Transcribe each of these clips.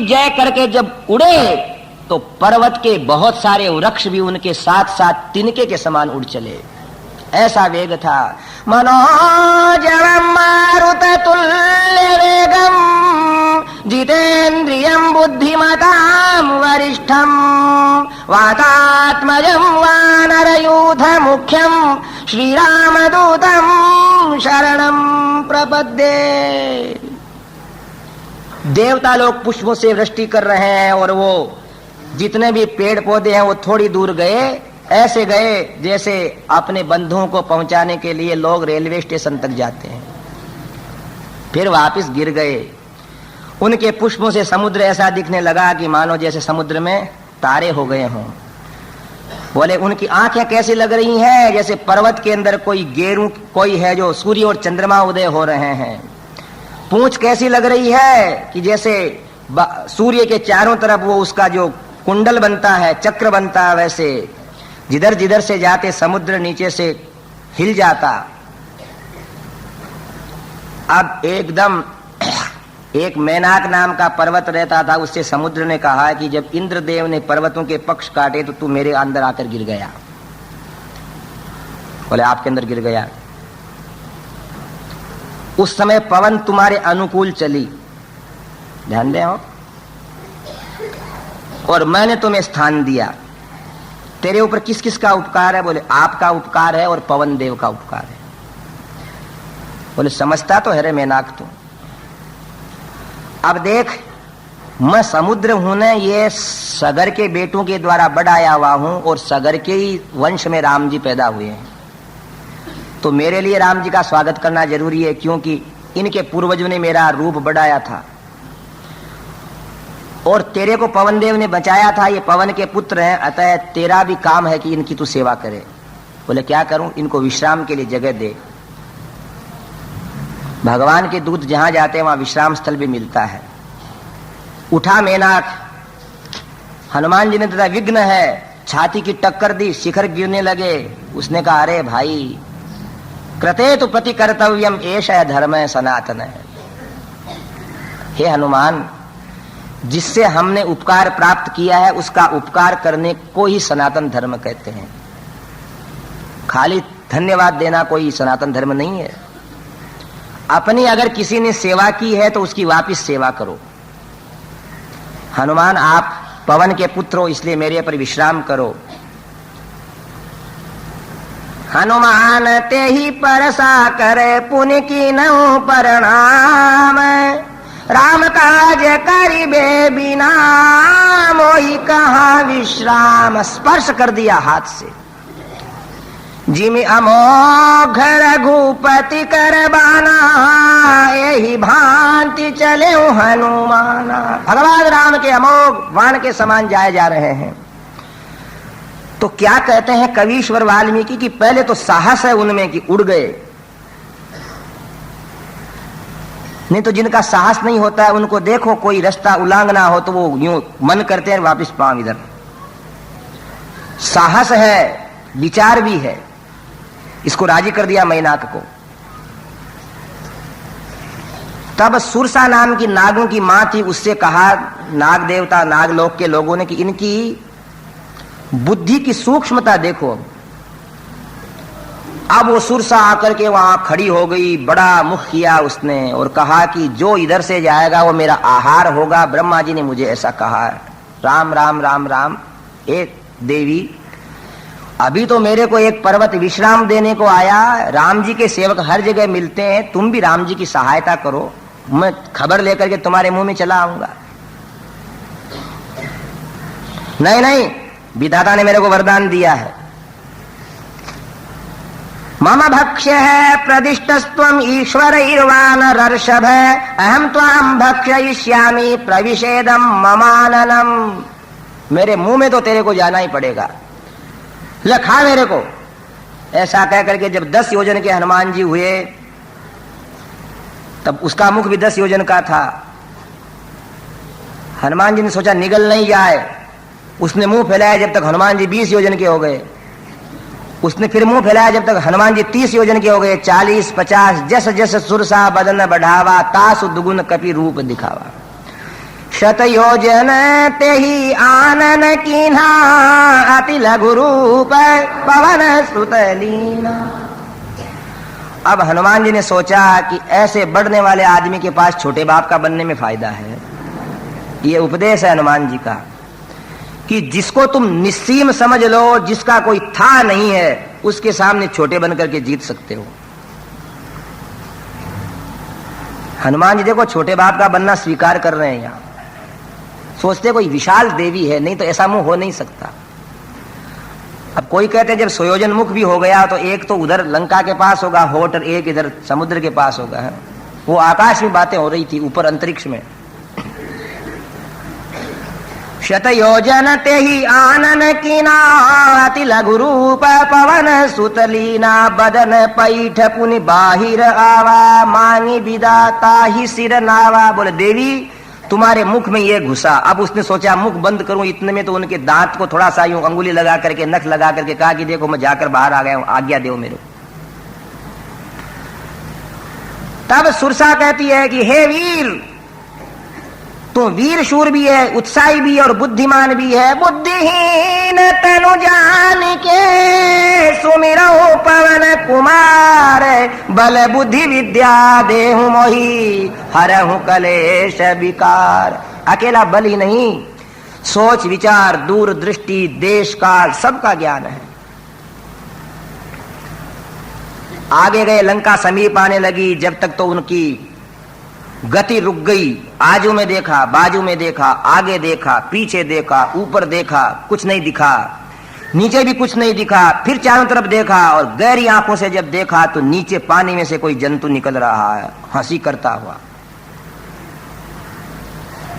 जय करके जब उड़े तो पर्वत के बहुत सारे वृक्ष भी उनके साथ साथ तिनके के समान उड़ चले, ऐसा वेग था। मनोजवम मारुततुल्य वेगम जितेन्द्रियं बुद्धिमतां वरिष्ठं वातात्मजं वानरयूथ मुख्यं श्रीरामदूतं शरणं प्रपद्ये। देवता लोग पुष्पों से वृष्टि कर रहे हैं और वो जितने भी पेड़ पौधे हैं वो थोड़ी दूर गए, ऐसे गए जैसे अपने बंधुओं को पहुंचाने के लिए लोग रेलवे स्टेशन तक जाते हैं, फिर वापस गिर गए। उनके पुष्पों से समुद्र ऐसा दिखने लगा कि मानो जैसे समुद्र में तारे हो गए हों। बोले उनकी आंखें कैसी लग रही हैं, जैसे पर्वत के अंदर कोई गेरू कोई है जो सूर्य और चंद्रमा उदय हो रहे हैं। पूंछ कैसी लग रही है कि जैसे सूर्य के चारों तरफ वो उसका जो कुंडल बनता है, चक्र बनता है, वैसे जिधर जिधर से जाते समुद्र नीचे से हिल जाता। अब एकदम एक मैनाक नाम का पर्वत रहता था, उससे समुद्र ने कहा कि जब इंद्रदेव ने पर्वतों के पक्ष काटे तो तू मेरे अंदर आकर गिर गया। बोले आपके अंदर गिर गया। उस समय पवन तुम्हारे अनुकूल चली, ध्यान दें हो, और मैंने तुम्हें स्थान दिया। तेरे ऊपर किस किस का उपकार है? बोले आपका उपकार है और पवन देव का उपकार है। बोले समझता तो है रे मैनाक तू। अब देख, मैं समुद्र हूं न, ये सगर के बेटों के द्वारा बढ़ाया हुआ हूं और सगर के ही वंश में राम जी पैदा हुए हैं, तो मेरे लिए राम जी का स्वागत करना जरूरी है, क्योंकि इनके पूर्वजों ने मेरा रूप बढ़ाया था और तेरे को पवन देव ने बचाया था। ये पवन के पुत्र हैं, अतः तेरा भी काम है कि इनकी तू सेवा करे। बोले क्या करूं? इनको विश्राम के लिए जगह दे। भगवान के दूत जहां जाते हैं वहां विश्राम स्थल भी मिलता है। उठा मेनाक, हनुमान जी ने तथा विघ्न है, छाती की टक्कर दी, शिखर गिरने लगे। उसने कहा अरे भाई, कृते तो प्रति कर्तव्यम एष धर्म सनातन है। हे हनुमान, जिससे हमने उपकार प्राप्त किया है उसका उपकार करने को ही सनातन धर्म कहते हैं। खाली धन्यवाद देना कोई सनातन धर्म नहीं है। अपनी अगर किसी ने सेवा की है तो उसकी वापस सेवा करो। हनुमान आप पवन के पुत्र हो, इसलिए मेरे पर विश्राम करो। हनुमान ते ही परसा करे पुण्य की नौ प्रणाम, राम काज करिबे बिना मोहि कहाँ विश्राम। स्पर्श कर दिया हाथ से। जिमि अमोघ रघुपति करबाना, यही भांति चले हनुमाना। भगवान राम के अमोघ वाण के समान जाए जा रहे हैं। तो क्या कहते हैं कवीश्वर वाल्मीकि कि पहले तो साहस है उनमें कि उड़ गए, नहीं तो जिनका साहस नहीं होता है उनको देखो कोई रास्ता उल्लंघना हो तो वो यूं मन करते हैं वापस पांव इधर। साहस है, विचार भी है, इसको राजी कर दिया मैनाक को। तब सुरसा नाम की नागों की मां थी, उससे कहा नाग देवता नागलोक के लोगों ने कि इनकी बुद्धि की सूक्ष्मता देखो। अब वो सुरसा आकर के वहां खड़ी हो गई, बड़ा मुख किया उसने और कहा कि जो इधर से जाएगा वो मेरा आहार होगा। ब्रह्मा जी ने मुझे ऐसा कहा। राम राम राम राम। एक देवी, अभी तो मेरे को एक पर्वत विश्राम देने को आया। राम जी के सेवक हर जगह मिलते हैं, तुम भी राम जी की सहायता करो, मैं खबर लेकर के तुम्हारे मुंह में चला आऊंगा। नहीं नहीं, विधाता ने मेरे को वरदान दिया है। मम भक्ष्य है प्रदिष्टस्त्वम ईश्वर इर्वानरर्षभ, अहम त्वाम भक्षयिष्यामि प्रविषेदम ममाननम। मेरे मुंह में तो तेरे को जाना ही पड़ेगा, ले खा मेरे को। ऐसा कह करके जब 10 योजन के हनुमान जी हुए तब उसका मुख भी 10 योजन का था। हनुमान जी ने सोचा निगल नहीं जाए, उसने मुंह फैलाया जब तक हनुमान जी 20 योजन के हो गए। उसने फिर मुंह फैलाया जब तक हनुमान जी 30 योजन के हो गए, 40, 50। जस जस सुरसा बदन बढ़ावा, तासु दुगुन कपि रूप दिखावा। शतयोजन ते ही आनन कीन्हा अति लघु रूप पवन सुत लीना। अब हनुमान जी ने सोचा कि ऐसे बढ़ने वाले आदमी के पास छोटे बाप का बनने में फायदा है। ये उपदेश है हनुमान जी का कि जिसको तुम निस्सीम समझ लो, जिसका कोई था नहीं है, उसके सामने छोटे बनकर के जीत सकते हो। हनुमान जी देखो छोटे बाप का बनना स्वीकार कर रहे हैं। यहां सोचते कोई विशाल देवी है, नहीं तो ऐसा मुंह हो नहीं सकता। अब कोई कहते हैं जब सुयोजन मुख भी हो गया तो एक तो उधर लंका के पास होगा होठ और एक इधर समुद्र के पास होगा। है वो आकाश में बातें हो रही थी, ऊपर अंतरिक्ष में। शतयोजन ते ही आनन कीना अति लघु रूप पवन सुतलीना। बदन पैठ पुनि बाहिर आवा मांगी विदाता ही सिर नावा। बोले देवी तुम्हारे मुख में ये घुसा। अब उसने सोचा मुख बंद करूं, इतने में तो उनके दांत को थोड़ा सा यूं अंगुली लगा करके नख लगा करके कहा कि देखो मैं जाकर बाहर आ गया हूं, आज्ञा दो मेरे। तब सुरसा कहती है कि हे वीर, तू वीर शूर भी है, उत्साही भी है और बुद्धिमान भी है। बुद्धिहीन तनु जान के सुमिरहु पवन कुमार। बल बुद्धि विद्या देहु मोहि हरहु कलेश विकार। अकेला बल ही नहीं, सोच विचार दूरदृष्टि देश काल सबका ज्ञान है। आगे गए, लंका समीप आने लगी। जब तक तो उनकी गति रुक गई। आजू में देखा, बाजू में देखा, आगे देखा, पीछे देखा, ऊपर देखा, कुछ नहीं दिखा, नीचे भी कुछ नहीं दिखा। फिर चारों तरफ देखा और गहरी आंखों से जब देखा तो नीचे पानी में से कोई जंतु निकल रहा है हंसी करता हुआ,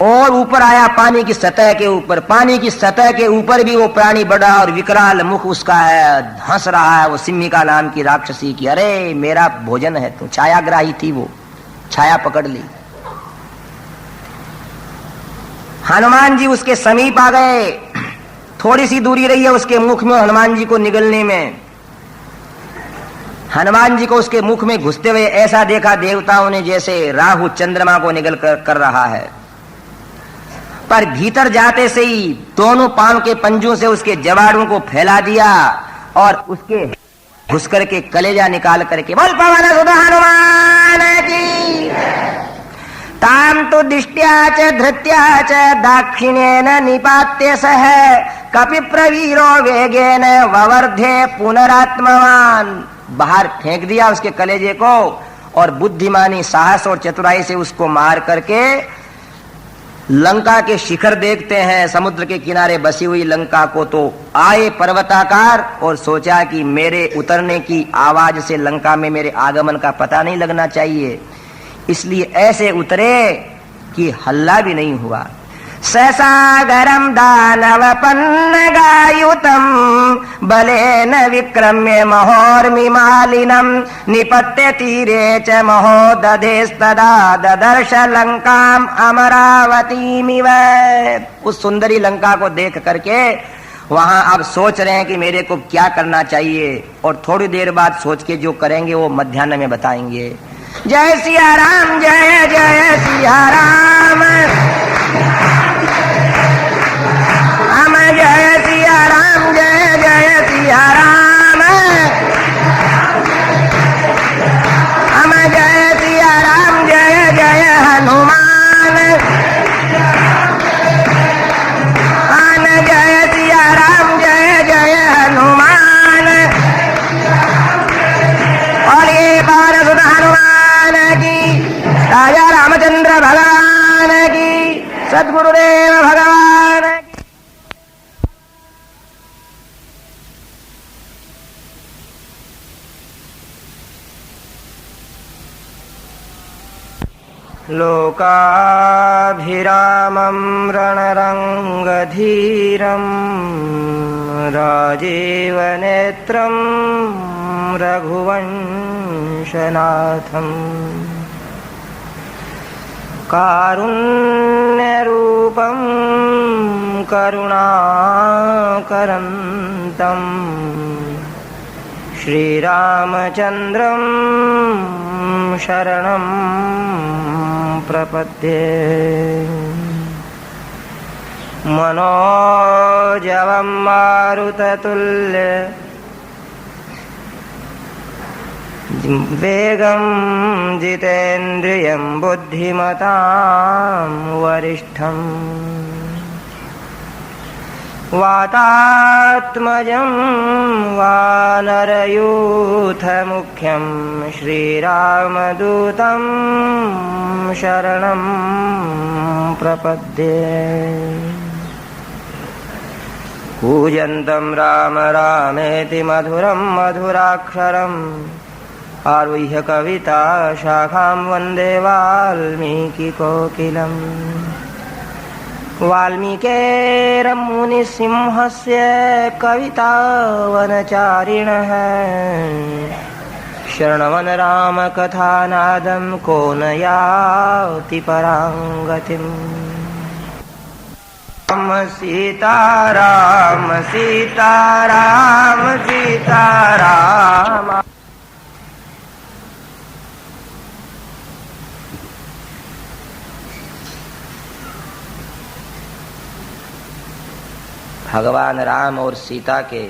और ऊपर आया पानी की सतह के ऊपर। पानी की सतह के ऊपर भी वो प्राणी बड़ा और विकराल मुख उसका है, हंस रहा है। वो सिम्मिका नाम की राक्षसी की, अरे मेरा भोजन है तू। छायाग्राही थी वो, छाया पकड़ ली। हनुमान जी उसके समीप आ गए। थोड़ी सी दूरी रही है उसके मुख में हनुमान जी को निगलने में। हनुमान जी को उसके मुख में घुसते हुए ऐसा देखा देवताओं ने जैसे राहु चंद्रमा को निगल कर रहा है। पर भीतर जाते से ही दोनों पांव के पंजों से उसके जवाड़ों को फैला दिया और उसके घुस करके कलेजा निकाल करके बोल पवन सुत हनुमान की। ताम तो दिष्ट्या च धृत्या च दाक्षिण्येन निपात्य सह कपि प्रवीरो वेगेन ववर्धे पुनरात्मवान। बाहर फेंक दिया उसके कलेजे को और बुद्धिमानी साहस और चतुराई से उसको मार करके लंका के शिखर देखते हैं। समुद्र के किनारे बसी हुई लंका को तो आए पर्वताकार और सोचा कि मेरे उतरने की आवाज से लंका में मेरे आगमन का पता नहीं लगना चाहिए, इसलिए ऐसे उतरे कि हल्ला भी नहीं हुआ। ससागरम दानव पन्नगायुतम बलेन विक्रम्य महोर्मिमालिनम निपत्य तीरे च महोदधेस्तदा ददर्श लंकाम अमरावतीमिव। उस सुंदरी लंका को देख करके वहां अब सोच रहे हैं कि मेरे को क्या करना चाहिए, और थोड़ी देर बाद सोच के जो करेंगे वो मध्याह्न में बताएंगे। जय सिया राम, जय जय सिया राम, हम जय सिया राम, जय जय सिया राम, हम जय सिया राम, जय जय हनुमान, हम जय सिया राम, जय जय हनुमान। और ये पवन सुत हनुमान की, राजा रामचंद्र भगवान की, सद्गुरुदेव भगवान की। लोकाभिरामं रणरंगधीरं राजीवनेत्रं रघुवंशनाथं कारुण्यरूपं करुणाकरन्तं श्रीरामचन्द्रं शरणं प्रपद्ये। मनोजवं मारुततुल्य वेगं जितेन्द्रियं बुद्धिमतां वरिष्ठम् वातात्मजं वानरयूथमुख्यं श्रीरामदूतं शरणं प्रपद्ये। कूजन्तं राम रामेति मधुरं मधुराक्षरम् आरुह्य कविता शाखां वन्दे वाल्मीकिकोकिलम्। वाल्मीकेर्मुनिसिंहस्य कवितावनचारिणः शृण्वन् रामकथानादं को न याति परां गतिम्। राम सीताराम सीताराम सीताराम। भगवान राम और सीता के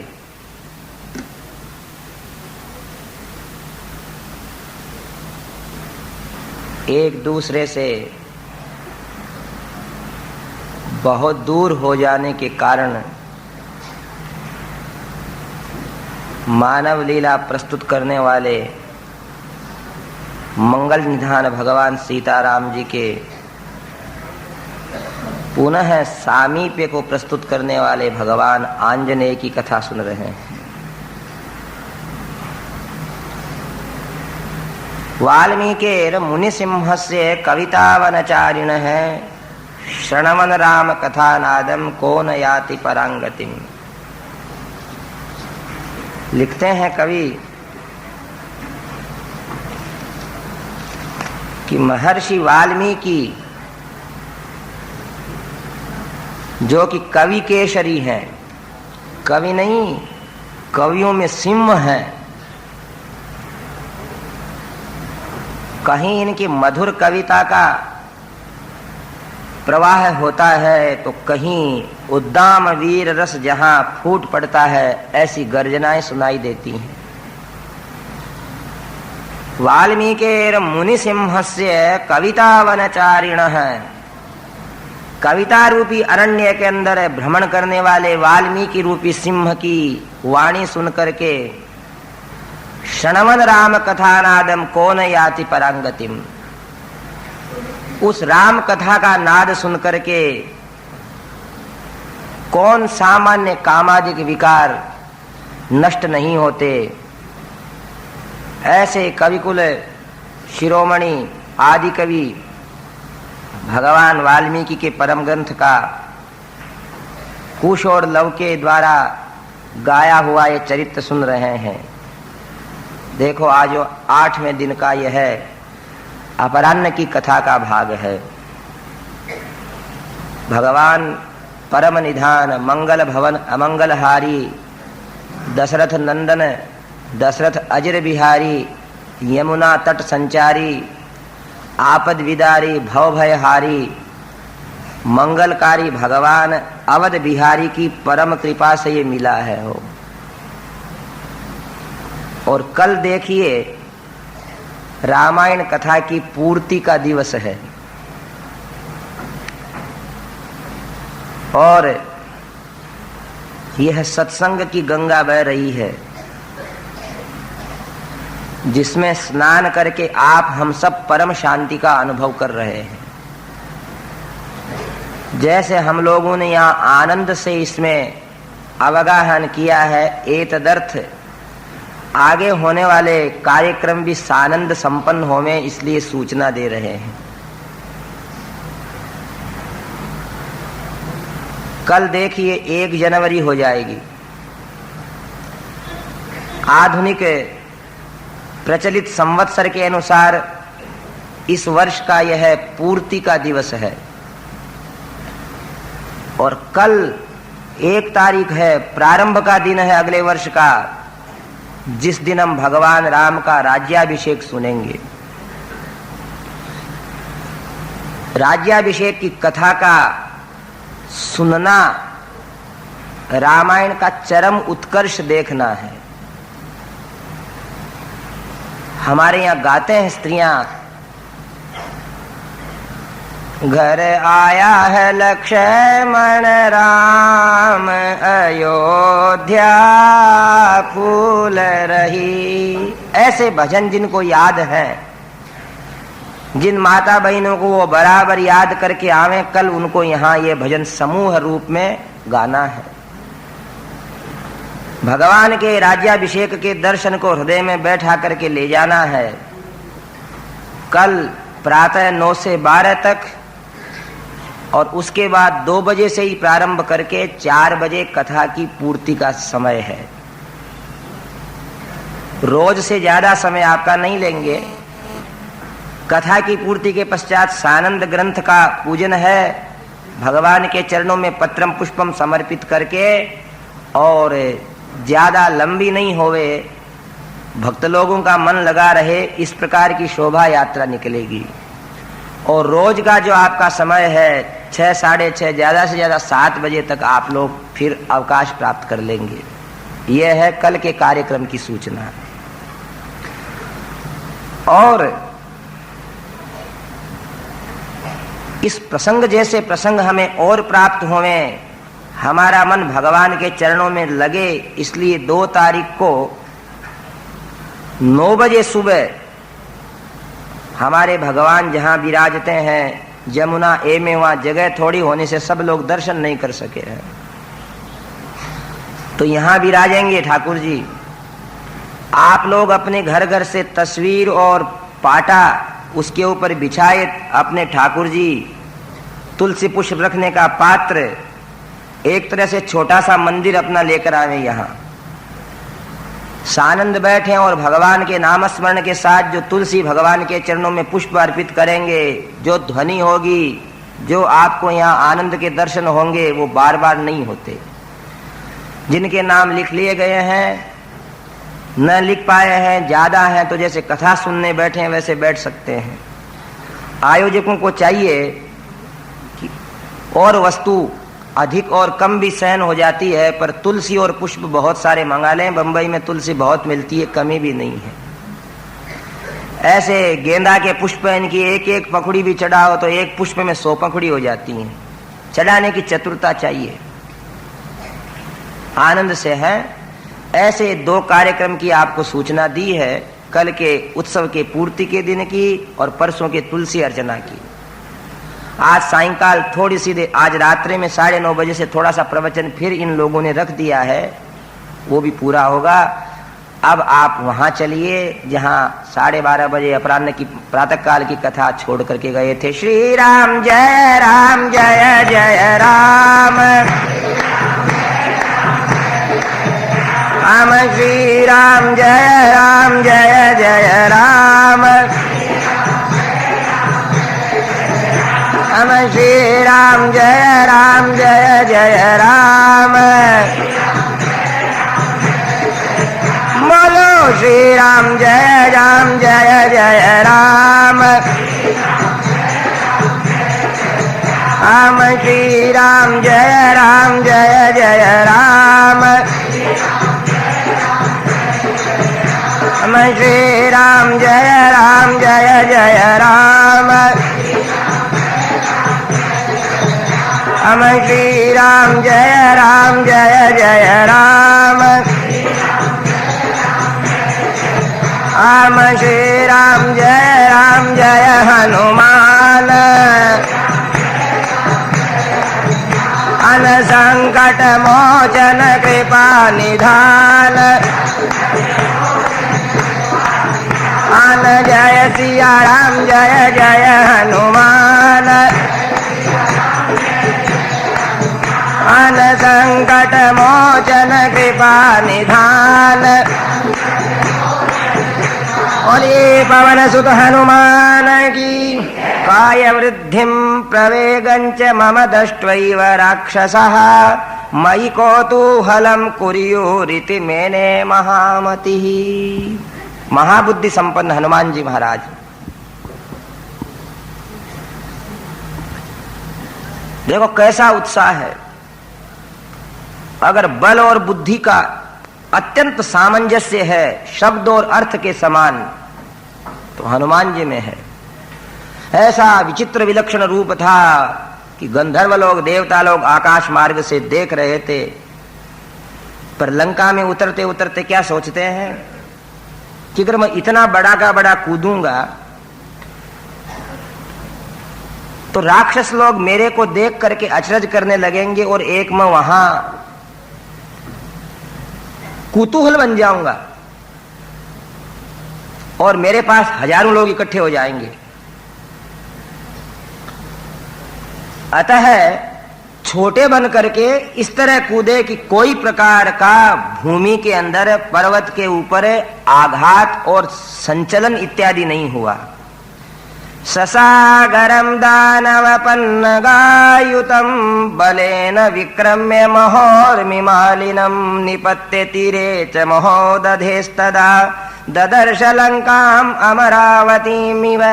एक दूसरे से बहुत दूर हो जाने के कारण मानव लीला प्रस्तुत करने वाले मंगल निधान भगवान सीताराम जी के पुनः सामीप्य को प्रस्तुत करने वाले भगवान आंजनेय की कथा सुन रहे हैं। वाल्मीकिर मुनिसिंहस्य कवितावनचारिणः शृण्वन् राम कथानादं को न याति परां गतिम्। लिखते हैं कवि कि महर्षि वाल्मीकि जो कि कवि केशरी हैं, कवि नहीं कवियों में सिंह हैं। कहीं इनकी मधुर कविता का प्रवाह होता है तो कहीं उद्दाम वीर रस जहां फूट पड़ता है ऐसी गर्जनाएं सुनाई देती हैं। वाल्मीकिर मुनिसिंहस्य कवितावनचारिणः, कविता रूपी अरण्य के अंदर भ्रमण करने वाले वाल्मीकि रूपी सिंह की वाणी सुन करके शृण्वन् राम कथानादं को न याति परां गतिम्। उस राम कथा का नाद सुन करके कौन सामान्य कामादिक विकार नष्ट नहीं होते। ऐसे कविकुल शिरोमणि आदि कवि भगवान वाल्मीकि के परम ग्रंथ का कुश और लव के द्वारा गाया हुआ ये चरित्र सुन रहे हैं। देखो आज 8वें दिन का यह अपराह्न की कथा का भाग है। भगवान परम निधान मंगल भवन अमंगलहारी दशरथ नंदन दशरथ अजर बिहारी यमुना तट संचारी आपद विदारी भव भयहारी मंगलकारी भगवान अवध बिहारी की परम कृपा से ये मिला है हो। और कल देखिए रामायण कथा की पूर्ति का दिवस है और यह सत्संग की गंगा बह रही है जिसमें स्नान करके आप हम सब परम शांति का अनुभव कर रहे हैं। जैसे हम लोगों ने यहाँ आनंद से इसमें अवगाहन किया है, एतदर्थ आगे होने वाले कार्यक्रम भी सानंद संपन्न होवे इसलिए सूचना दे रहे हैं। कल देखिए 1 जनवरी हो जाएगी। आधुनिक प्रचलित संवत्सर के अनुसार इस वर्ष का यह पूर्ति का दिवस है और कल 1 तारीख है, प्रारंभ का दिन है अगले वर्ष का, जिस दिन हम भगवान राम का राज्याभिषेक सुनेंगे। राज्याभिषेक की कथा का सुनना, रामायण का चरम उत्कर्ष देखना है। हमारे यहाँ गाते हैं स्त्रियां, घर आया है लक्ष्मण राम, अयोध्या फूल रही। ऐसे भजन जिनको याद है, जिन माता बहनों को वो बराबर याद करके आवे, कल उनको यहाँ ये भजन समूह रूप में गाना है। भगवान के राज्याभिषेक के दर्शन को हृदय में बैठा करके ले जाना है। कल प्रातः 9 से 12 तक और उसके बाद 2 बजे से ही प्रारंभ करके 4 बजे कथा की पूर्ति का समय है। रोज से ज्यादा समय आपका नहीं लेंगे। कथा की पूर्ति के पश्चात सानंद ग्रंथ का पूजन है। भगवान के चरणों में पत्रम पुष्पम समर्पित करके, और ज्यादा लंबी नहीं होवे, भक्त लोगों का मन लगा रहे, इस प्रकार की शोभा यात्रा निकलेगी। और रोज का जो आपका समय है 6, 6:30, ज्यादा से ज्यादा 7 बजे तक आप लोग फिर अवकाश प्राप्त कर लेंगे। यह है कल के कार्यक्रम की सूचना। और इस प्रसंग जैसे प्रसंग हमें और प्राप्त होवे, हमारा मन भगवान के चरणों में लगे, इसलिए 2 तारीख को 9 बजे सुबह हमारे भगवान जहां विराजते हैं, जमुना ए में, वहां जगह थोड़ी होने से सब लोग दर्शन नहीं कर सके हैं, तो यहां विराजेंगे ठाकुर जी। आप लोग अपने घर घर से तस्वीर और पाटा उसके ऊपर बिछाए अपने ठाकुर जी, तुलसी पुष्प रखने का पात्र, एक तरह से छोटा सा मंदिर अपना लेकर आवे। यहाँ सानंद बैठे और भगवान के नाम स्मरण के साथ जो तुलसी भगवान के चरणों में पुष्प अर्पित करेंगे, जो ध्वनि होगी, जो आपको यहाँ आनंद के दर्शन होंगे, वो बार बार नहीं होते। जिनके नाम लिख लिए गए हैं, न लिख पाए हैं, ज्यादा हैं, तो जैसे कथा सुनने बैठे हैं वैसे बैठ सकते हैं। आयोजकों को चाहिए कि और वस्तु अधिक और कम भी सहन हो जाती है, पर तुलसी और पुष्प बहुत सारे मंगा लें। बंबई में तुलसी बहुत मिलती है, कमी भी नहीं है। ऐसे गेंदा के पुष्प इनकी एक एक पखुड़ी भी चढ़ाओ तो एक पुष्प में 100 पखुड़ी हो जाती हैं। चढ़ाने की चतुरता चाहिए, आनंद से है। ऐसे 2 कार्यक्रम की आपको सूचना दी है, कल के उत्सव के पूर्ति के दिन की और परसों के तुलसी अर्चना की। आज सायंकाल थोड़ी सी आज रात्रि में 9:30 बजे से थोड़ा सा प्रवचन फिर इन लोगों ने रख दिया है, वो भी पूरा होगा। अब आप वहां चलिए जहां 12:30 बजे अपराह्न की प्रातः काल की कथा छोड़ करके गए थे। श्री राम जय जय राम, राम श्री राम जय जय राम, राम श्री राम जय जय राम। बोलो श्री राम जय जय राम, राम श्री राम जय जय राम, राम श्री राम जय जय राम, राम श्री राम जय जय राम, राम श्री राम जय हनुमान, अन संकट मोचन कृपा निधान, अन जय सिया राम जय जय हनुमान, अन संकट मोचन कृपा निधान। बोलिए पवन सुत हनुमान की। काय वृद्धिं प्रवेगञ्च मम दष्ट्वैव राक्षसः, मयि कौतूहलं कुर्युरिति मेने महामतिः। महाबुद्धि संपन्न हनुमान जी महाराज। देखो कैसा उत्साह है। अगर बल और बुद्धि का अत्यंत सामंजस्य है, शब्द और अर्थ के समान, तो हनुमान जी में है। ऐसा विचित्र विलक्षण रूप था कि गंधर्व लोग, देवता लोग आकाश मार्ग से देख रहे थे। पर लंका में उतरते उतरते क्या सोचते हैं कि अगर मैं इतना बड़ा का बड़ा कूदूंगा तो राक्षस लोग मेरे को देख करके अचरज करने लगेंगे और एक मैं वहां कुतूहल बन जाऊंगा और मेरे पास हजारों लोग इकट्ठे हो जाएंगे। अतः छोटे बन करके इस तरह कूदे कि कोई प्रकार का भूमि के अंदर, पर्वत के ऊपर आघात और संचलन इत्यादि नहीं हुआ। ससागरम दानवपन्नगायुतम बलेन विक्रम्य महोर्मिमालिनम निपत्य तीरे च महोदधेस्तदा ददर्श लंकाम अमरावतीमिव।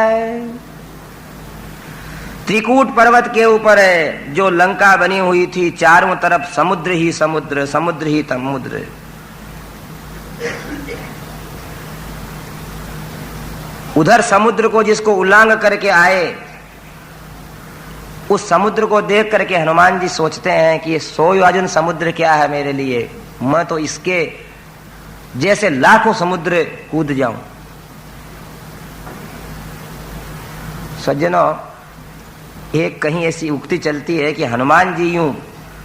त्रिकूट पर्वत के ऊपर है जो लंका बनी हुई थी, चारों तरफ समुद्र ही समुद्र, समुद्र ही समुद्र। उधर समुद्र को जिसको उल्लंघ करके आए, उस समुद्र को देख करके हनुमान जी सोचते हैं कि ये 100 योजन समुद्र क्या है मेरे लिए, मैं तो इसके जैसे लाखों समुद्र कूद जाऊं। सज्जनों, एक कहीं ऐसी उक्ति चलती है कि हनुमान जी यूं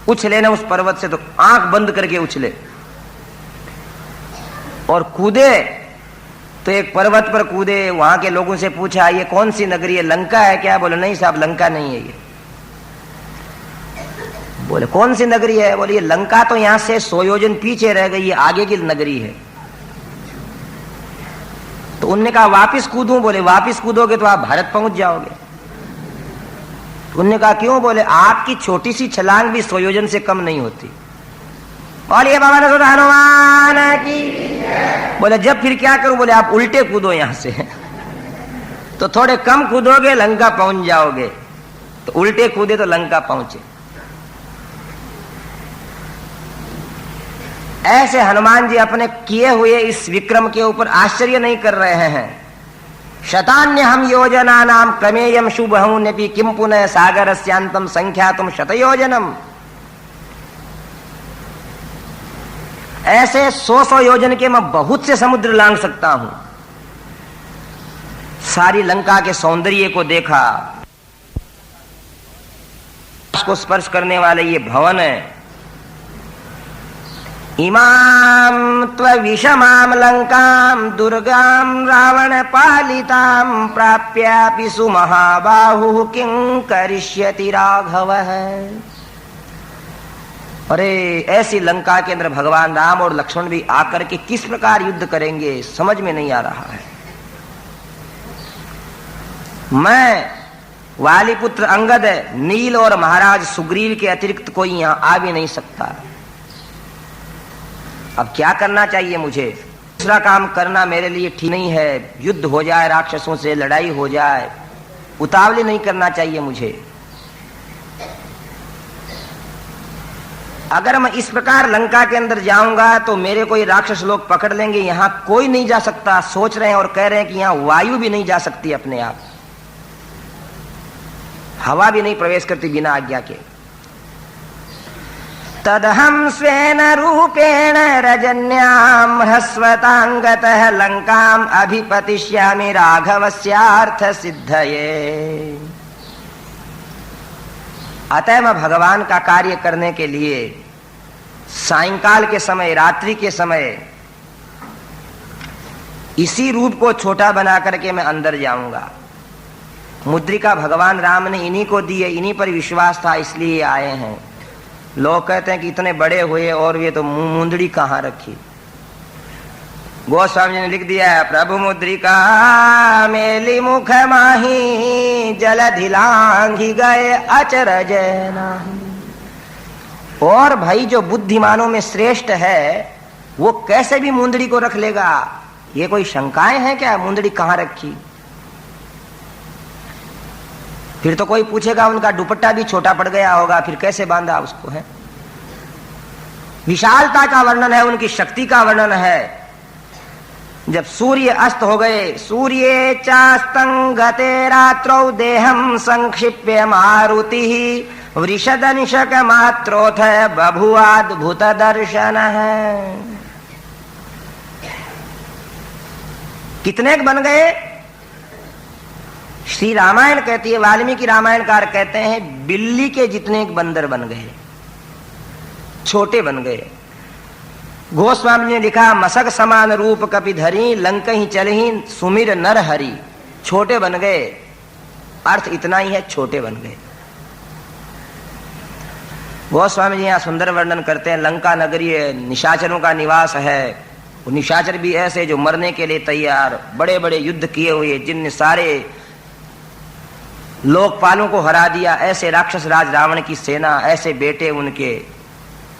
उछले ना उस पर्वत से तो आंख बंद करके उछले और कूदे तो एक पर्वत पर कूदे। वहां के लोगों से पूछा ये कौन सी नगरी है, लंका है क्या? बोले नहीं साहब, लंका नहीं है ये। बोले कौन सी नगरी है? बोले ये लंका तो यहां से 100 योजन पीछे रह गई, ये आगे की नगरी है। तो उनने कहा वापिस कूदूं? बोले वापिस कूदोगे तो आप भारत पहुंच जाओगे। उनने कहा क्यों? बोले आपकी छोटी सी छलांग भी 100 योजन से कम नहीं होती। बोलिए बाबा ने सुना हनुमान की। बोले जब फिर क्या करूं? बोले आप उल्टे कूदो यहां से तो थोड़े कम कूदोगे, लंका पहुंच जाओगे। तो उल्टे कूदे तो लंका पहुंचे। ऐसे हनुमान जी अपने किए हुए इस विक्रम के ऊपर आश्चर्य नहीं कर रहे हैं। शतान्य हम योजना नाम क्रमेयम शुभहुन्यपि किम पुनः सागरस्यांतम संख्यातम शतयोजनम। ऐसे 100 योजन के मैं बहुत से समुद्र लांघ सकता हूं। सारी लंका के सौंदर्य को देखा, उसको स्पर्श करने वाले ये भवन है। इमाम त्वविषमाम लंकाम दुर्गाम रावण पालिताम प्राप्यापि सुमहाबाहु किं करिष्यति राघवः। अरे ऐसी लंका के अंदर भगवान राम और लक्ष्मण भी आकर के किस प्रकार युद्ध करेंगे, समझ में नहीं आ रहा है। मैं वालीपुत्र अंगद, नील और महाराज सुग्रीव के अतिरिक्त कोई यहां आ भी नहीं सकता। अब क्या करना चाहिए मुझे? दूसरा काम करना मेरे लिए ठीक नहीं है। युद्ध हो जाए, राक्षसों से लड़ाई हो जाए, उतावली नहीं करना चाहिए मुझे। अगर मैं इस प्रकार लंका के अंदर जाऊंगा तो मेरे कोई राक्षस लोग पकड़ लेंगे। यहां कोई नहीं जा सकता, सोच रहे हैं और कह रहे हैं कि यहां वायु भी नहीं जा सकती अपने आप, हवा भी नहीं प्रवेश करती बिना आज्ञा के। तदहम स्वेन रूपेण रजन्याम ह्रस्वतांगतः लंकाम अभिपतिष्यामि राघवस्यार्थ सिद्धये। अतः मैं भगवान का कार्य करने के लिए सायंकाल के समय, रात्रि के समय इसी रूप को छोटा बना करके मैं अंदर जाऊंगा। मुद्रिका भगवान राम ने इन्हीं को दी है, इन्हीं पर विश्वास था इसलिए आए हैं। लोग कहते हैं कि इतने बड़े हुए और ये तो मुंदड़ी कहाँ रखी। गोस्वामी जी ने लिख दिया है, प्रभु मुद्रिका मेली मुख माही जलधि लांघि गए अचरज नाही। और भाई जो बुद्धिमानों में श्रेष्ठ है वो कैसे भी मुंदड़ी को रख लेगा? ये कोई शंकाएं हैं क्या? मुंदड़ी कहाँ रखी? फिर तो कोई पूछेगा उनका दुपट्टा भी छोटा पड़ गया होगा, फिर कैसे बांधा उसको है। विशालता का वर्णन है, उनकी शक्ति का वर्णन है। जब सूर्य अस्त हो गए, सूर्ये चास्तं गते रात्रौ देहं संक्षिप्य मारुति वृषदंशक मात्रोथ बभुवाद्भुत दर्शन है। कितने बन गए? श्री रामायण कहती है, वाल्मीकि रामायणकार कहते हैं बिल्ली के जितने बंदर बन गए, छोटे बन गए। गोस्वामी ने लिखा मसक समान रूप कपि धरी लंकहि चलहि सुमिर नर हरि। छोटे बन गए, अर्थ इतना ही है, छोटे बन गए। गोस्वामी जी यहाँ सुंदर वर्णन करते हैं, लंका नगरी निशाचरों का निवास है। वो निशाचर भी ऐसे जो मरने के लिए तैयार, बड़े बड़े युद्ध किए हुए, जिनने सारे लोकपालों को हरा दिया, ऐसे राक्षस राज रावण की सेना, ऐसे बेटे उनके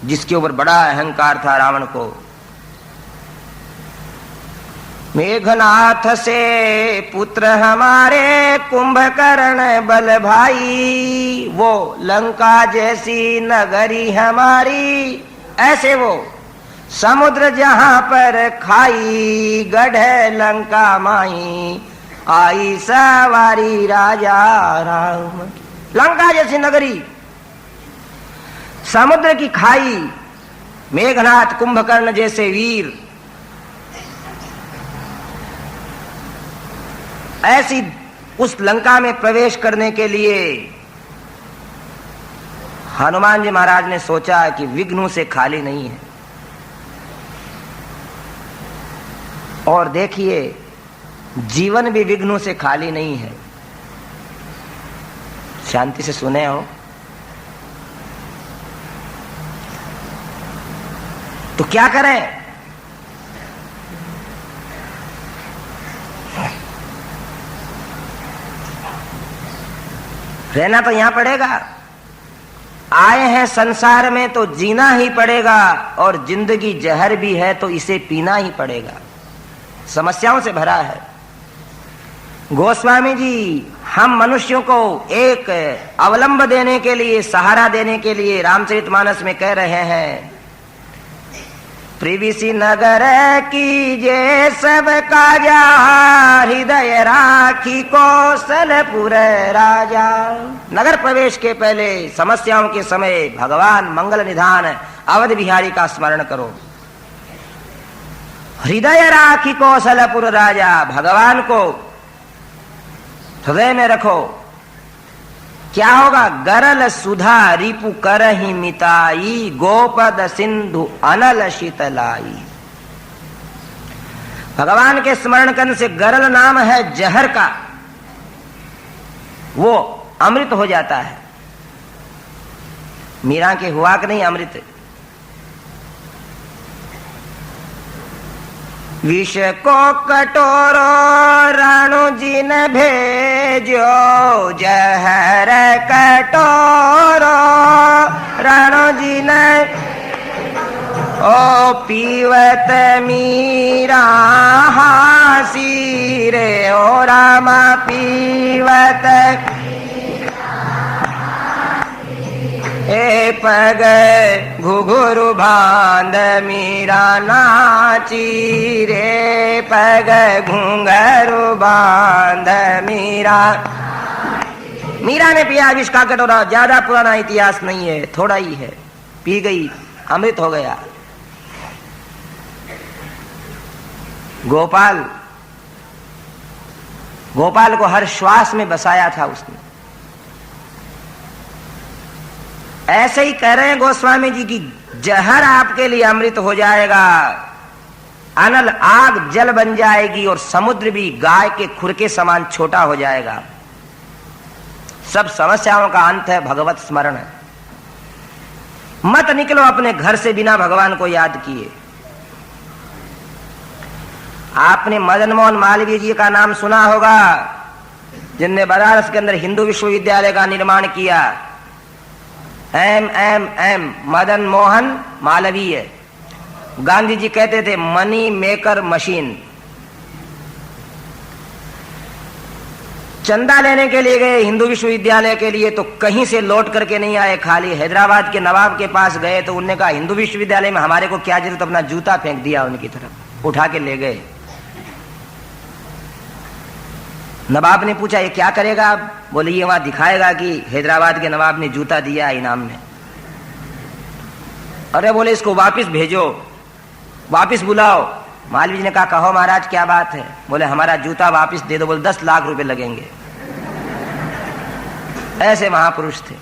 जिसके ऊपर बड़ा अहंकार था रावण को। मेघनाथ से पुत्र हमारे कुंभकर्ण बल भाई, वो लंका जैसी नगरी हमारी, ऐसे वो समुद्र जहां पर खाई, गढ़ लंका माई आई सवारी राजा राम। लंका जैसी नगरी, समुद्र की खाई, मेघनाथ कुंभकर्ण जैसे वीर, ऐसी उस लंका में प्रवेश करने के लिए हनुमान जी महाराज ने सोचा कि विघ्नों से खाली नहीं है। और देखिए जीवन भी विघ्नों से खाली नहीं है। शांति से सुने हो तो क्या करें? रहना तो यहां पड़ेगा, आए हैं संसार में तो जीना ही पड़ेगा, और जिंदगी जहर भी है तो इसे पीना ही पड़ेगा। समस्याओं से भरा है। गोस्वामी जी हम मनुष्यों को एक अवलंब देने के लिए, सहारा देने के लिए रामचरितमानस में कह रहे हैं, प्रिविसी नगर कीजे सब काजा, हृदय राखी कौशलपुर राजा। नगर प्रवेश के पहले, समस्याओं के समय भगवान मंगल निधान अवध बिहारी का स्मरण करो। हृदय राखी कौशलपुर राजा, भगवान को हृदय में रखो। क्या होगा? गरल सुधा रिपु करहि मिताई, गोपद सिंधु अनल शीतलाई। भगवान के स्मरण करने से गरल नाम है जहर का, वो अमृत हो जाता है। मीरा के हुआ कि नहीं अमृत? विष को कटोरो राणु जी ने भेजो, जहर कटोरो राणु जी ने ओ पीवत मीरा हासी रे, ओ रामा पीवत ए पग घुघुरु बांध मीरा नाची रे, पग घुंघरू बांध मीरा। मीरा ने पिया विष का कटोरा, ज्यादा पुराना इतिहास नहीं है, थोड़ा ही है, पी गई, अमृत हो गया। गोपाल को हर श्वास में बसाया था उसने। ऐसे ही कह रहे हैं गोस्वामी जी की जहर आपके लिए अमृत हो जाएगा, अनल आग जल बन जाएगी, और समुद्र भी गाय के खुर के समान छोटा हो जाएगा। सब समस्याओं का अंत है भगवत स्मरण। मत निकलो अपने घर से बिना भगवान को याद किए। आपने मदन मोहन मालवीय जी का नाम सुना होगा, जिनने बनारस के अंदर हिंदू विश्वविद्यालय का निर्माण किया। MMM मदन मोहन मालवीय। गांधी जी कहते थे मनी मेकर मशीन। चंदा लेने के लिए गए हिंदू विश्वविद्यालय के लिए, तो कहीं से लौट करके नहीं आए, खाली हैदराबाद के नवाब के पास गए तो उन्होंने कहा हिंदू विश्वविद्यालय में हमारे को क्या जरूरत, अपना जूता फेंक दिया उनकी तरफ, उठा के ले गए। नवाब ने पूछा ये क्या करेगा आप? बोले ये वहां दिखाएगा कि हैदराबाद के नवाब ने जूता दिया इनाम में। अरे बोले इसको वापस भेजो, वापस बुलाओ। मालवी जी ने कहा कहो महाराज क्या बात है? बोले हमारा जूता वापस दे दो। बोले 10 लाख रुपए लगेंगे। ऐसे महापुरुष थे।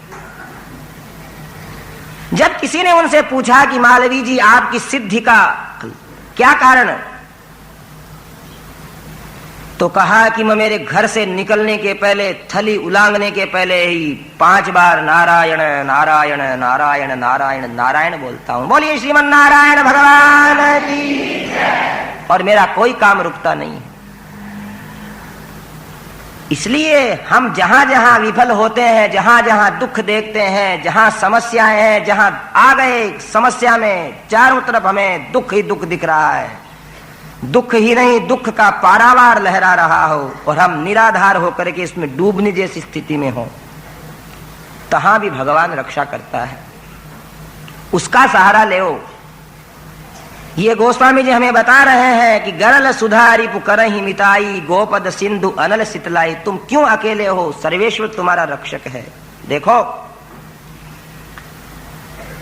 जब किसी ने उनसे पूछा कि मालवी जी आपकी सिद्धि का क्या कारण है, तो कहा कि मैं मेरे घर से निकलने के पहले, थली उलांघने के पहले ही 5 बार नारायण नारायण नारायण नारायण नारायण बोलता हूं। बोलिए श्रीमन नारायण भगवान की। और मेरा कोई काम रुकता नहीं। इसलिए हम जहां जहां विफल होते हैं, जहां जहां दुख देखते हैं, जहां समस्याएं हैं, जहां आ गए समस्या में, चारों तरफ हमें दुख ही दुख दिख रहा है, दुख ही नहीं दुख का पारावार लहरा रहा हो और हम निराधार होकर के इसमें डूबने जैसी स्थिति में हो, तहां भी भगवान रक्षा करता है। उसका सहारा ले। ये गोस्वामी जी हमें बता रहे हैं कि गरल सुधारी पुकरहि मिताई, गोपद सिंधु अनल सितलाई। तुम क्यों अकेले हो? सर्वेश्वर तुम्हारा रक्षक है। देखो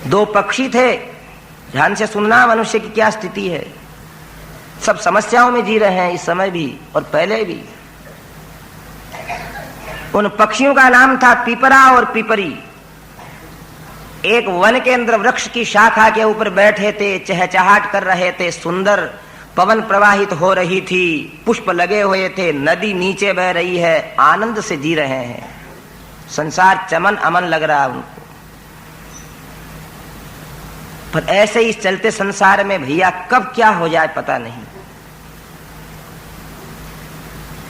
2 पक्षी थे, ध्यान से सुनना मनुष्य की क्या स्थिति है। सब समस्याओं में जी रहे हैं इस समय भी और पहले भी। उन पक्षियों का नाम था पिपरा और पिपरी। एक वन के अंदर वृक्ष की शाखा के ऊपर बैठे थे, चहचहाट कर रहे थे, सुंदर पवन प्रवाहित हो रही थी, पुष्प लगे हुए थे, नदी नीचे बह रही है, आनंद से जी रहे हैं। संसार चमन अमन लग रहा है उनको। पर ऐसे ही चलते संसार में भैया कब क्या हो जाए पता नहीं।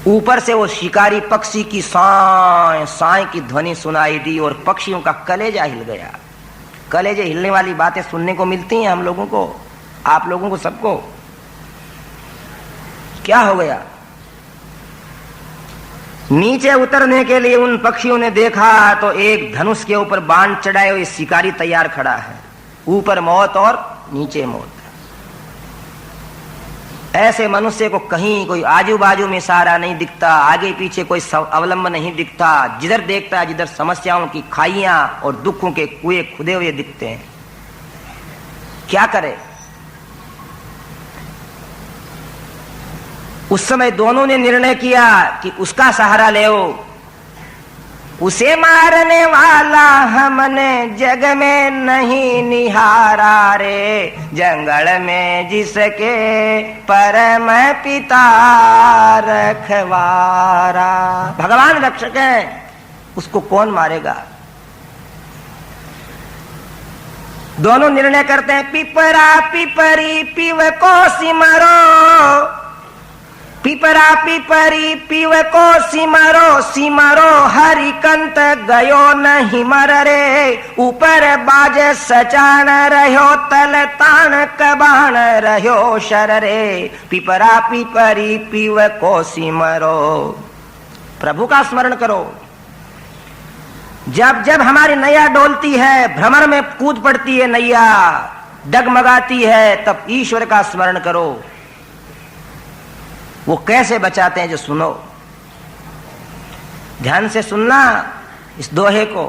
ऊपर से वो शिकारी पक्षी की साय साय की ध्वनि सुनाई दी और पक्षियों का कलेजा हिल गया। कलेजे हिलने वाली बातें सुनने को मिलती हैं हम लोगों को, आप लोगों को, सबको। क्या हो गया? नीचे उतरने के लिए उन पक्षियों ने देखा तो एक धनुष के ऊपर बाण चढ़ाए हुए शिकारी तैयार खड़ा है। ऊपर मौत और नीचे मौत। ऐसे मनुष्य को कहीं कोई आजू बाजू में सहारा नहीं दिखता, आगे पीछे कोई अवलंब नहीं दिखता। जिधर देखता है जिधर समस्याओं की खाइयां और दुखों के कुएं खुदे हुए दिखते हैं। क्या करे? उस समय दोनों ने निर्णय किया कि उसका सहारा ले। उसे मारने वाला हमने जग में नहीं निहारा रे, जंगल में जिसके परम पिता रखवारा। भगवान रक्षक है, उसको कौन मारेगा? दोनों निर्णय करते हैं, पिपरा पिपरी पिव को सिमरो, पिपरा पिपरी पिव को सिमरो, सिमरो हरिकंत गयो नहीं मर रे, ऊपर बाज सचान रहो तल तान कबान रहो शर रे, पिपरा पिपरी पिव को सिमरो। प्रभु का स्मरण करो। जब जब हमारी नैया डोलती है, भ्रमर में कूद पड़ती है नैया, डगमगाती है, तब ईश्वर का स्मरण करो। वो कैसे बचाते हैं जो सुनो। ध्यान से सुनना इस दोहे को।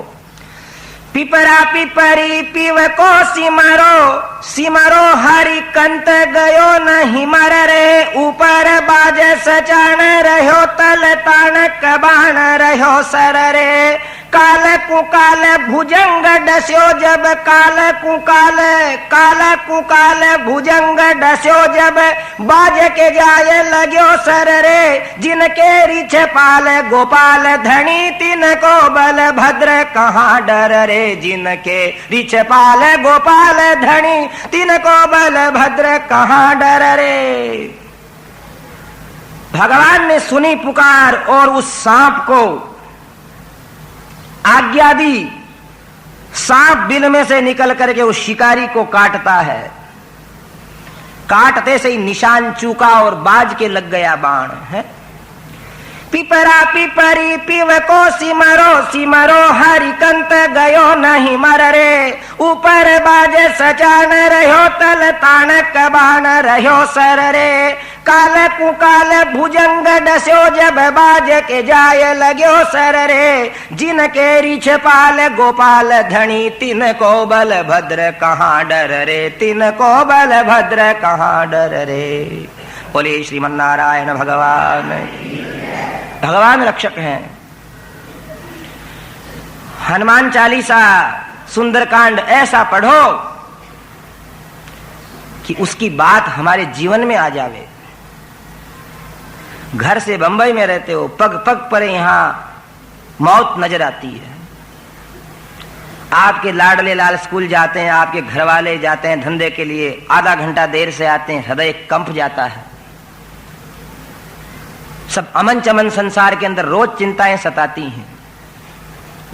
पिपरा पिपरी पिव को सिमरो, सिमरो हरि कंत गयो नहीं मर रे, ऊपर बाज सचान रहो तल तान कबान रहो सर रे, काल कुकाल भुजंग डस्यो जब, काल कुकाल काल कुकाल भुजंग डस्यो जब, बाज के जाए लगो सर रे, जिनके रिछ पाल गोपाल धनी, तिनको बल भद्र कहाँ डर रे, जिनके रिछ पाल गोपाल धनी, तिनको बल भद्र कहाँ डर रे। भगवान ने सुनी पुकार और उस सांप को आज्ञा दी। सांप बिल में से निकल करके उस शिकारी को काटता है। काटते से ही निशान चूका और बाज के लग गया बाण है। पिपरा पिपरी पिव को सिमरो हरिकंत गयो नहीं मर रे। ऊपर बाजे सचान रहो तल ताणक बान रहो सर रे। काल कुकाल भुजंग डस्यो जब बाज के जाय लगो सर रे। जिनके रिछ पाल गोपाल धनी तिन को बल भद्र कहाँ डर रे। तिन को बल भद्र कहाँ डर रे। बोले श्रीमन नारायण भगवान। भगवान रक्षक हैं। हनुमान चालीसा सुंदरकांड ऐसा पढ़ो कि उसकी बात हमारे जीवन में आ जावे। घर से बंबई में रहते हो, पग पग पर यहां मौत नजर आती है। आपके लाडले लाल स्कूल जाते हैं, आपके घर वाले जाते हैं धंधे के लिए, आधा घंटा देर से आते हैं, हृदय कंप जाता है। सब अमन चमन संसार के अंदर रोज चिंताएं सताती हैं।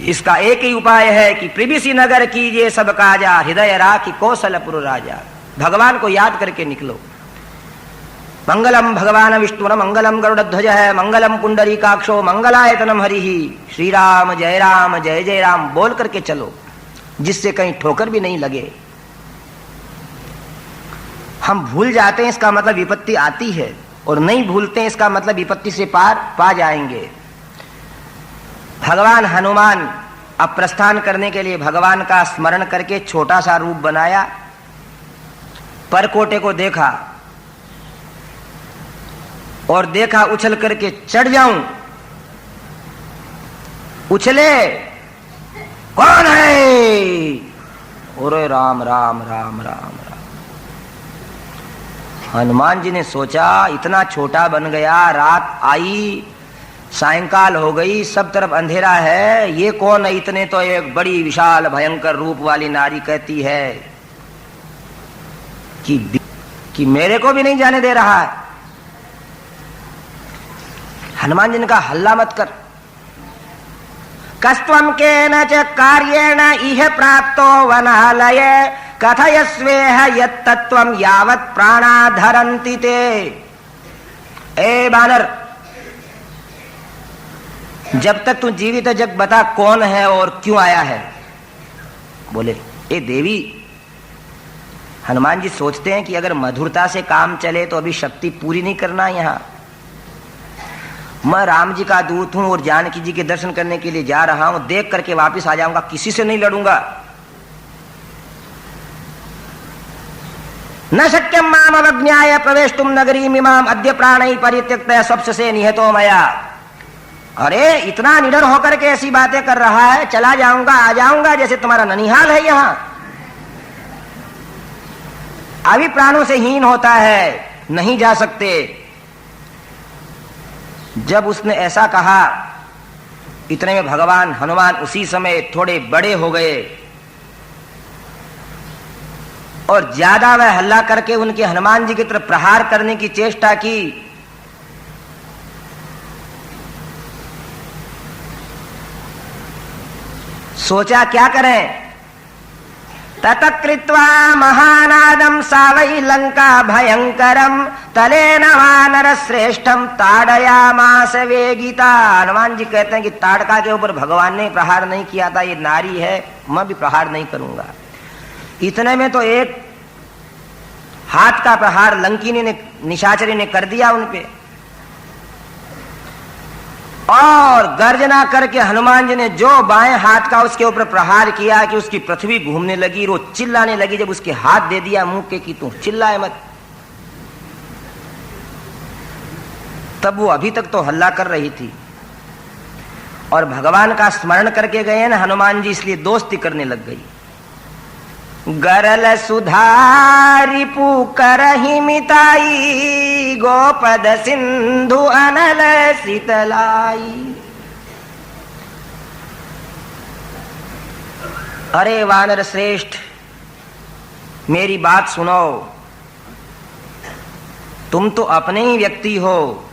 इसका एक ही उपाय है कि प्रिबिसी नगर कीजिए सब काजा, हृदय राखी कौशलपुर राजा। भगवान को याद करके निकलो। मंगलम भगवान विष्णु मंगलम गरुड़ध्वज है, मंगलम पुंडरीकाक्षो मंगलायतनम हरि। श्री राम जय राम बोल करके चलो, जिससे कहीं ठोकर भी नहीं लगे। हम भूल जाते हैं, इसका मतलब विपत्ति आती है, और नहीं भूलते हैं, इसका मतलब विपत्ति से पार पा जाएंगे। भगवान हनुमान अब प्रस्थान करने के लिए भगवान का स्मरण करके छोटा सा रूप बनाया। परकोटे को देखा और देखा उछल करके चढ़ जाऊं। उछले, कौन है? अरे राम राम राम राम। हनुमान जी ने सोचा इतना छोटा बन गया, रात आई, सायंकाल हो गई, सब तरफ अंधेरा है, ये कौन है? इतने तो एक बड़ी विशाल भयंकर रूप वाली नारी कहती है कि मेरे को भी नहीं जाने दे रहा है। हनुमान जी ने कहा हल्ला मत कर। कस्त्वं केन च कार्येण इह प्राप्तो वनालय कथयस्वेह यत्तत्वं यावत् प्राणाधरन्ति ते। ए बानर, जब तक तू जीवित है जब बता कौन है और क्यों आया है। बोले ए देवी। हनुमान जी सोचते हैं कि अगर मधुरता से काम चले तो अभी शक्ति पूरी नहीं करना। यहां मैं राम जी का दूत हूं और जानकी जी के दर्शन करने के लिए जा रहा हूं, देख करके वापस आ जाऊंगा, किसी से नहीं लड़ूंगा। न शक्यम माम अवज्ञाय प्रवेष्टुम नगरीम इमाम अद्य प्राणै परित्यक्तः स्वप्ससे निहतो मया। अरे इतना निडर होकर के ऐसी बातें कर रहा है, चला जाऊंगा आ जाऊंगा जैसे तुम्हारा ननिहाल है यहां। अभी प्राणों से हीन होता है, नहीं जा सकते। जब उसने ऐसा कहा, इतने में भगवान हनुमान उसी समय थोड़े बड़े हो गए और ज्यादा वह हल्ला करके उनके हनुमान जी की तरफ प्रहार करने की चेष्टा की। सोचा क्या करें। ततकृत्वा महानादम सावै लंका भयंकरम तलेन वानर श्रेष्ठम ताड़यामास वेगिता। हनुमान जी कहते हैं कि ताड़का के ऊपर भगवान ने प्रहार नहीं किया था, ये नारी है, मैं भी प्रहार नहीं करूंगा। इतने में तो एक हाथ का प्रहार लंकिनी ने, निशाचरी ने कर दिया उन पे, और गर्जना करके हनुमान जी ने जो बाएं हाथ का उसके ऊपर प्रहार किया कि उसकी पृथ्वी घूमने लगी, वो चिल्लाने लगी। जब उसके हाथ दे दिया मुंह के कि तू चिल्लाए मत, तब वो अभी तक तो हल्ला कर रही थी। और भगवान का स्मरण करके गए ना हनुमान जी, इसलिए दोस्ती करने लग गई। गरल सुधारी पुकरहि मिताई गोपद सिंधु अनल शीतलाई। अरे वानर श्रेष्ठ, मेरी बात सुनो। तुम तो अपने ही व्यक्ति हो।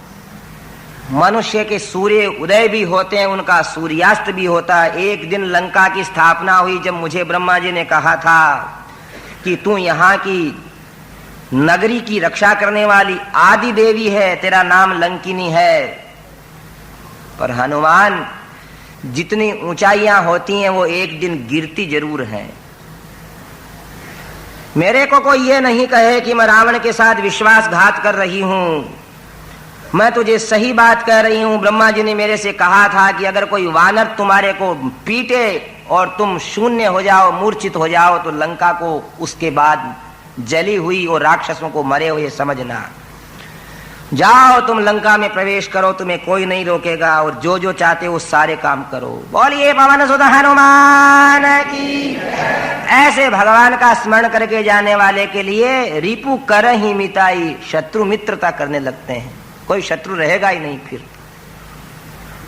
मनुष्य के सूर्य उदय भी होते हैं, उनका सूर्यास्त भी होता है। एक दिन लंका की स्थापना हुई, जब मुझे ब्रह्मा जी ने कहा था कि तू यहाँ की नगरी की रक्षा करने वाली आदि देवी है, तेरा नाम लंकिनी है। पर हनुमान जितनी ऊंचाइयां होती हैं वो एक दिन गिरती जरूर हैं। मेरे को कोई ये नहीं कहे कि मैं रावण के साथ विश्वासघात कर रही हूं, मैं तुझे सही बात कह रही हूं। ब्रह्मा जी ने मेरे से कहा था कि अगर कोई वानर तुम्हारे को पीटे और तुम शून्य हो जाओ, मूर्छित हो जाओ, तो लंका को उसके बाद जली हुई और राक्षसों को मरे हुए समझना। जाओ तुम लंका में प्रवेश करो, तुम्हें कोई नहीं रोकेगा, और जो जो चाहते हो सारे काम करो। बोलिए पवन सुत हनुमान की। ऐसे भगवान का स्मरण करके जाने वाले के लिए रिपु कर ही मिताई, शत्रु मित्रता करने लगते हैं, कोई शत्रु रहेगा ही नहीं, फिर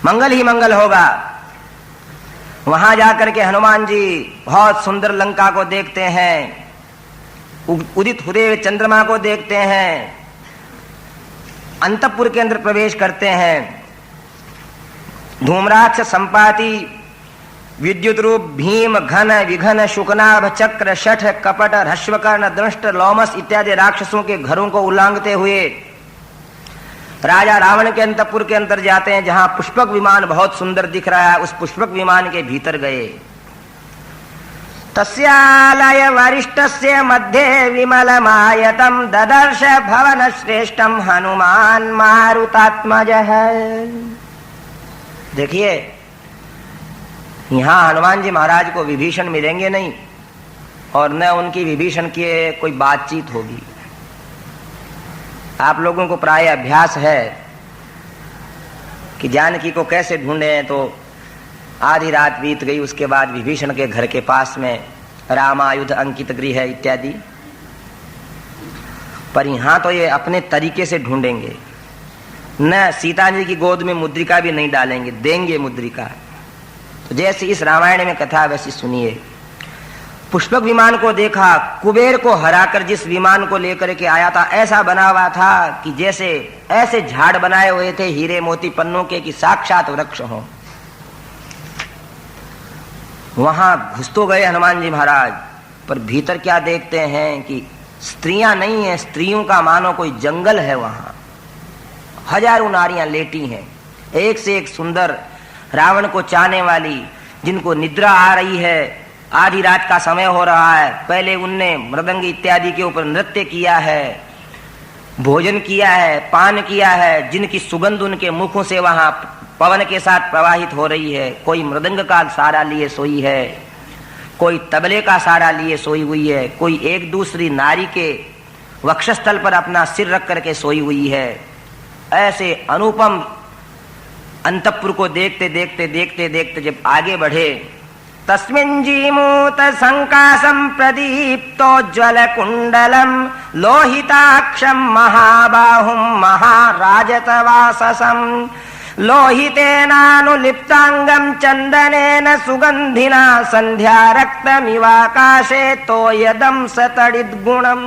मंगल ही मंगल होगा। वहां जाकर के हनुमान जी बहुत सुंदर लंका को देखते हैं, उदित हुए चंद्रमा को देखते हैं, अंतपुर के अंदर प्रवेश करते हैं। धूम्राक्ष, संपाति, विद्युत रूप, भीम, घन, विघन, शुकनाभ, चक्र, शठ, कपट, हश्वकर्ण, दंष्ट, लोमस इत्यादि राक्षसों के घरों को उल्लांघते हुए राजा रावण के अंतपुर के अंदर जाते हैं, जहां पुष्पक विमान बहुत सुंदर दिख रहा है। उस पुष्पक विमान के भीतर गए। तस्यालय वरिष्ठस्य मध्ये विमलमायतम ददर्श भवन श्रेष्ठम हनुमान मारुतात्मज है। देखिए, यहां हनुमान जी महाराज को विभीषण मिलेंगे नहीं, और न उनकी विभीषण की कोई बातचीत होगी। आप लोगों को प्राय अभ्यास है कि जानकी को कैसे ढूंढे, तो आधी रात बीत गई, उसके बाद विभीषण के घर के पास में रामायुध अंकित गृह है इत्यादि। पर यहां तो ये अपने तरीके से ढूंढेंगे, न सीता जी की गोद में मुद्रिका भी नहीं डालेंगे, देंगे मुद्रिका। तो जैसे इस रामायण में कथा वैसी सुनिए। पुष्पक विमान को देखा, कुबेर को हराकर जिस विमान को लेकर के आया था, ऐसा बना हुआ था कि जैसे ऐसे झाड़ बनाए हुए थे हीरे मोती पन्नों के कि साक्षात वृक्ष हो। वहां घुस तो गए हनुमान जी महाराज, पर भीतर क्या देखते हैं कि स्त्रियां नहीं है, स्त्रियों का मानो कोई जंगल है। वहां हजारों नारियां लेटी हैं, एक से एक सुंदर, रावण को चाहने वाली, जिनको निद्रा आ रही है, आधी रात का समय हो रहा है। पहले उनने मृदंग इत्यादि के ऊपर नृत्य किया है, भोजन किया है, पान किया है, जिनकी सुगंध उनके मुखों से वहां पवन के साथ प्रवाहित हो रही है। कोई मृदंग का सहारा लिए सोई है, कोई तबले का सहारा लिए सोई हुई है, कोई एक दूसरी नारी के वक्षस्थल पर अपना सिर रख करके सोई हुई है। ऐसे अनुपम अंतपुर को देखते देखते देखते देखते जब आगे बढ़े, तस्मिन् जीमूत संकासं प्रदीप्तोज्ज्वल कुंडलम लोहिताक्षं महाबाहुं महाराजतवाससं लोहितेनानुलिप्तांगं चंदनेन सुगंधिना संध्या रक्तमिवाकाशे तोयदं सतडिद्गुणम्।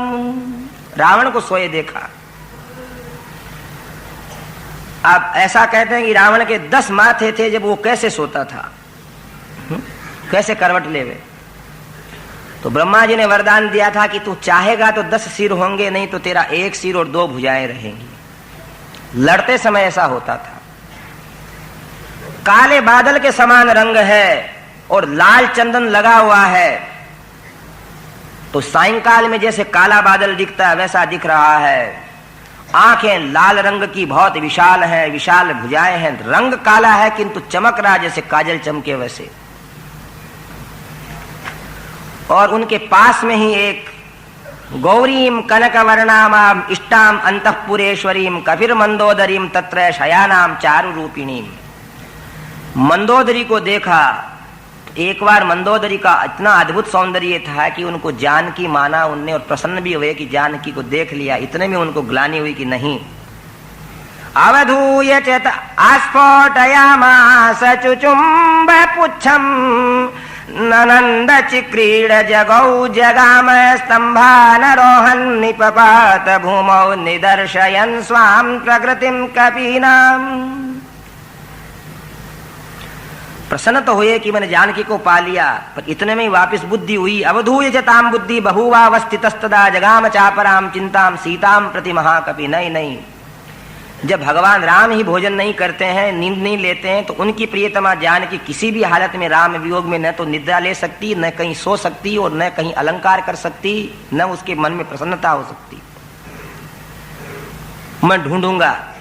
रावण को सोए देखा। आप ऐसा कहते हैं कि रावण के 10 माथे थे, जब वो कैसे सोता था, कैसे करवट लेवे। तो ब्रह्मा जी ने वरदान दिया था कि तू चाहेगा तो 10 सिर होंगे, नहीं तो तेरा 1 सिर और 2 भुजाएं रहेंगी। लड़ते समय ऐसा होता था। काले बादल के समान रंग है और लाल चंदन लगा हुआ है, तो सायंकाल में जैसे काला बादल दिखता है वैसा दिख रहा है। आंखें लाल रंग की बहुत विशाल है, विशाल भुजाएं हैं, रंग काला है किंतु चमक रहा जैसे काजल चमके वैसे। और उनके पास में ही एक गौरीम कनकवर्णामाम इष्टाम अंतःपुरेश्वरीम कपिर मंदोदरीम तत्र शयानाम चारु रूपिणीम। मंदोदरी को देखा। एक बार मंदोदरी का इतना अद्भुत सौंदर्य था कि उनको जानकी माना उनने, और प्रसन्न भी हुए कि जानकी को देख लिया। इतने में उनको ग्लानि हुई कि नहीं। अवधूय चेत आस्फोटयामास चुचुम्ब पुच्छम ननंद चिक्रीड जगौ जगाम स्तंभानरोहन् निपपात भूमौ निदर्शयन् स्वाम प्रकृतिम कपीनाम। प्रसन्न तो हुए कि मैंने जानकी को पा लिया, पर इतने में ही वापस बुद्धि हुई। अवधूय जताम बुद्धि बहुवावस्थितस्तदा जगाम चापराम चिंताम सीताम प्रति महाकपि। नहीं नहीं, जब भगवान राम ही भोजन नहीं करते हैं, नींद नहीं लेते हैं, तो उनकी प्रियतमा जानकी किसी भी हालत में राम वियोग में न तो निद्रा ले सकती, न कहीं सो सकती और न कहीं अलंकार कर सकती, न उसके मन में प्रसन्नता हो सकती। मैं ढूंढूंगा